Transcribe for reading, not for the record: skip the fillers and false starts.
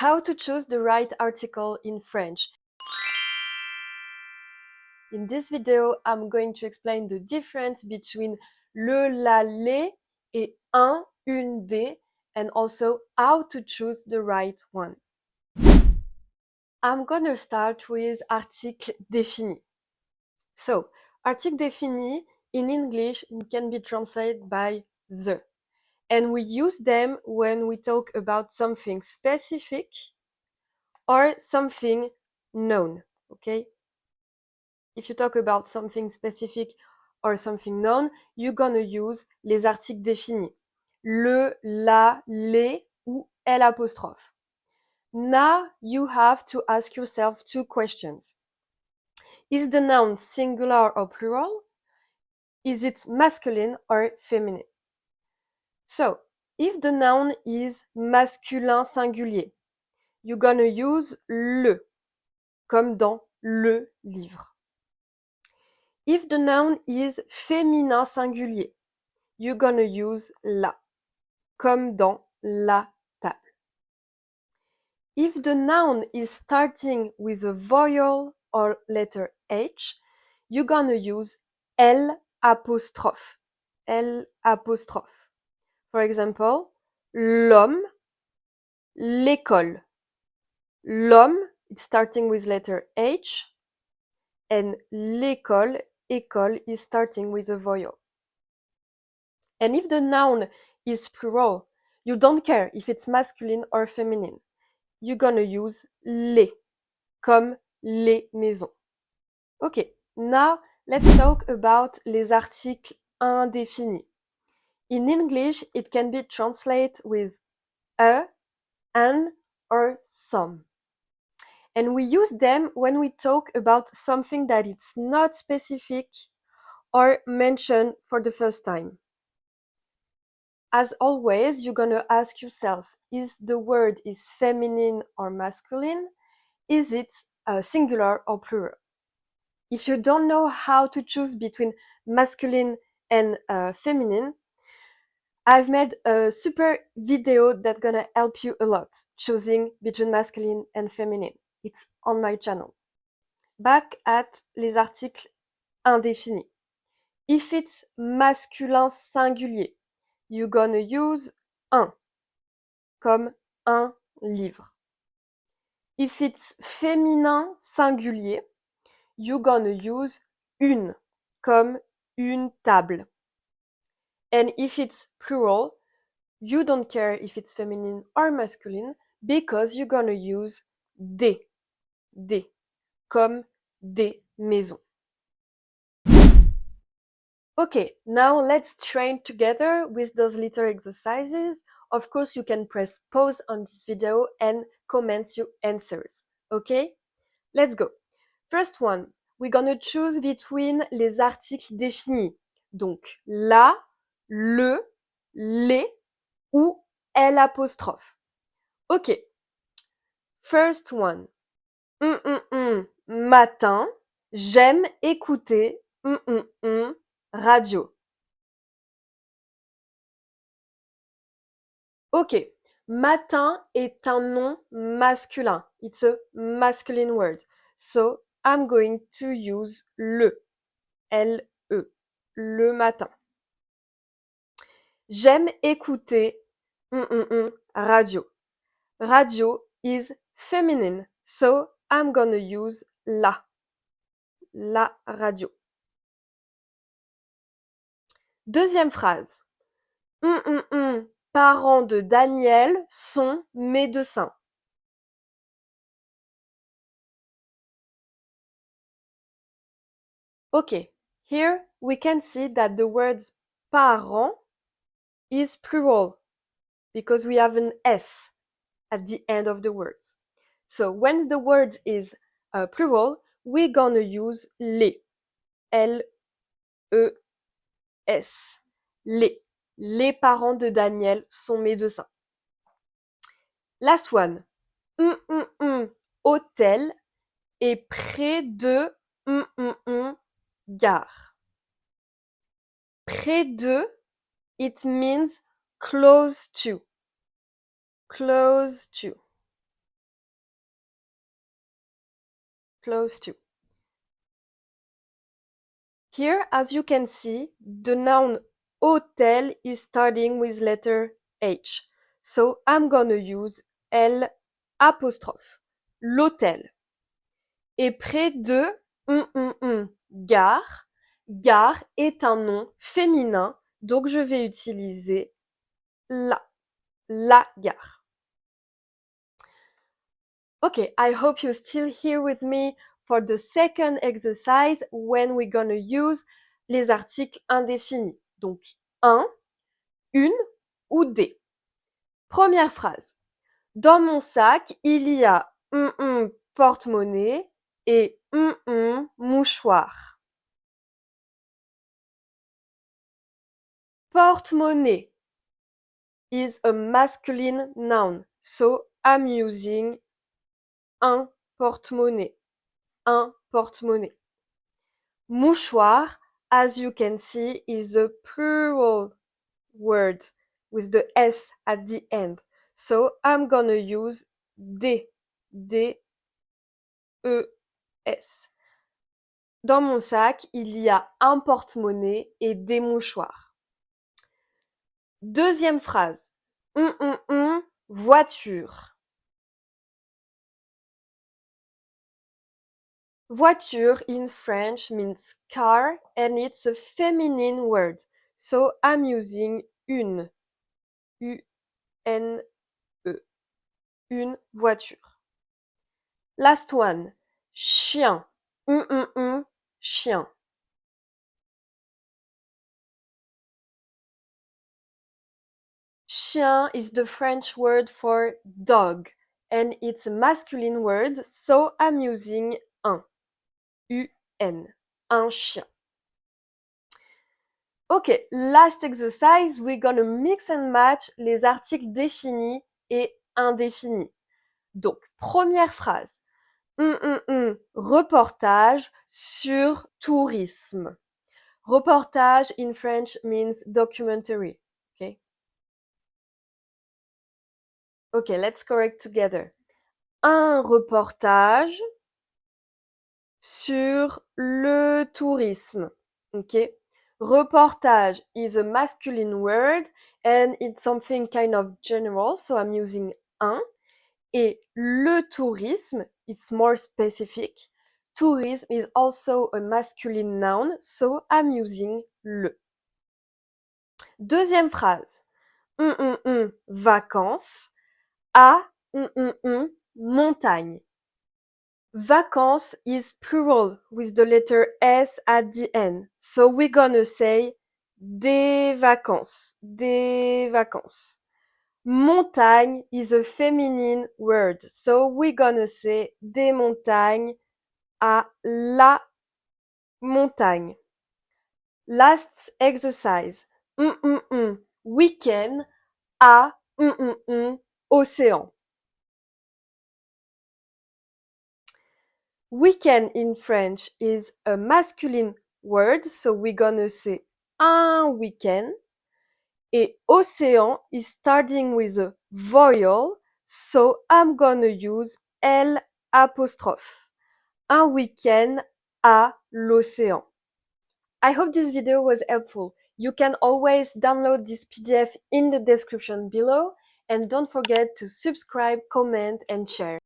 How to choose the right article in French. In this video, I'm going to explain the difference between le, la, les et un, une, des, and also how to choose the right one. I'm gonna start with article défini. So, article défini in English can be translated by the. And we use them when we talk about something specific or something known, okay? If you talk about something specific or something known, you're gonna use les articles définis. Le, la, les ou l'apostrophe. Now you have to ask yourself two questions. Is the noun singular or plural? Is it masculine or feminine? So, if the noun is masculin singulier, you're gonna use le, comme dans le livre. If the noun is féminin singulier, you're gonna use la, comme dans la table. If the noun is starting with a vowel or letter H, you're gonna use L apostrophe. L apostrophe. For example, l'homme, l'école. L'homme, it's starting with letter H, and l'école, école, is starting with a vowel. And if the noun is plural, you don't care if it's masculine or feminine. You're gonna use les, comme les maisons. Okay, now let's talk about les articles indéfinis. In English, it can be translated with a, an, or some. And we use them when we talk about something that it's not specific or mentioned for the first time. As always, you're gonna ask yourself, is the word is feminine or masculine? Is it singular or plural? If you don't know how to choose between masculine and feminine, I've made a super video that's gonna help you a lot choosing between masculine and feminine. It's on my channel. Back at les articles indéfinis. If it's masculin singulier, you're gonna use un, comme un livre. If it's féminin singulier, you're gonna use une, comme une table. And if it's plural, you don't care if it's feminine or masculine because you're gonna use des, comme des maisons. Okay, now let's train together with those little exercises. Of course, you can press pause on this video and comment your answers. Okay? Let's go. First one, we're gonna choose between les articles définis. Donc, la, le, les ou l'apostrophe. Ok. First one. Matin, j'aime écouter radio. Ok. Matin est un nom masculin. It's a masculine word. So, I'm going to use le. L-E. Le matin. J'aime écouter radio. Radio is feminine. So, I'm gonna use la. La radio. Deuxième phrase. Parents de Daniel sont médecins. Okay, here we can see that the words parents is plural because we have an S at the end of the words. So when the word is plural, we're gonna use les. L-E-S. Les. Les parents de Daniel sont médecins. Last one. Hôtel est près de gare. Près de, it means close to. Close to. close to. Here, as you can see, the noun hotel is starting with letter H. So I'm gonna use L apostrophe. L'hôtel. Et près de gare. Gare est un nom féminin, donc je vais utiliser la gare. Okay, I hope you're still here with me for the second exercise when we're gonna use les articles indéfinis. Donc, un, une ou des. Première phrase. Dans mon sac, il y a porte-monnaie et mouchoir. Porte-monnaie is a masculine noun, so I'm using un porte-monnaie. Un porte-monnaie. Mouchoir, as you can see, is a plural word with the S at the end. So I'm gonna use des, D-E-S. Dans mon sac, il y a un porte-monnaie et des mouchoirs. Deuxième phrase. Voiture. Voiture in French means car and it's a feminine word. So I'm using une. U-N-E. Une voiture. Last one. Chien. Chien. Chien is the French word for dog and it's a masculine word, so I'm using un. U-N. Un chien. Okay, last exercise, we're gonna mix and match les articles définis et indéfinis. Donc, première phrase. Reportage sur tourisme. Reportage in French means documentary. Okay? Okay, let's correct together. Un reportage sur le tourisme. Okay? Reportage is a masculine word and it's something kind of general, so I'm using un. Et le tourisme, it's more specific. Tourism is also a masculine noun, so I'm using le. Deuxième phrase. Vacances à montagne. Vacances is plural with the letter S at the end. So we're gonna say des vacances. Des vacances. Montagne is a feminine word. So we're gonna say des montagnes à la montagne. Last exercise. Week-end à océan. Weekend in French is a masculine word, so we're gonna say un week-end. Et océan is starting with a vowel, so I'm gonna use L apostrophe. Un week-end à l'océan. I hope this video was helpful. You can always download this PDF in the description below, and don't forget to subscribe, comment, and share.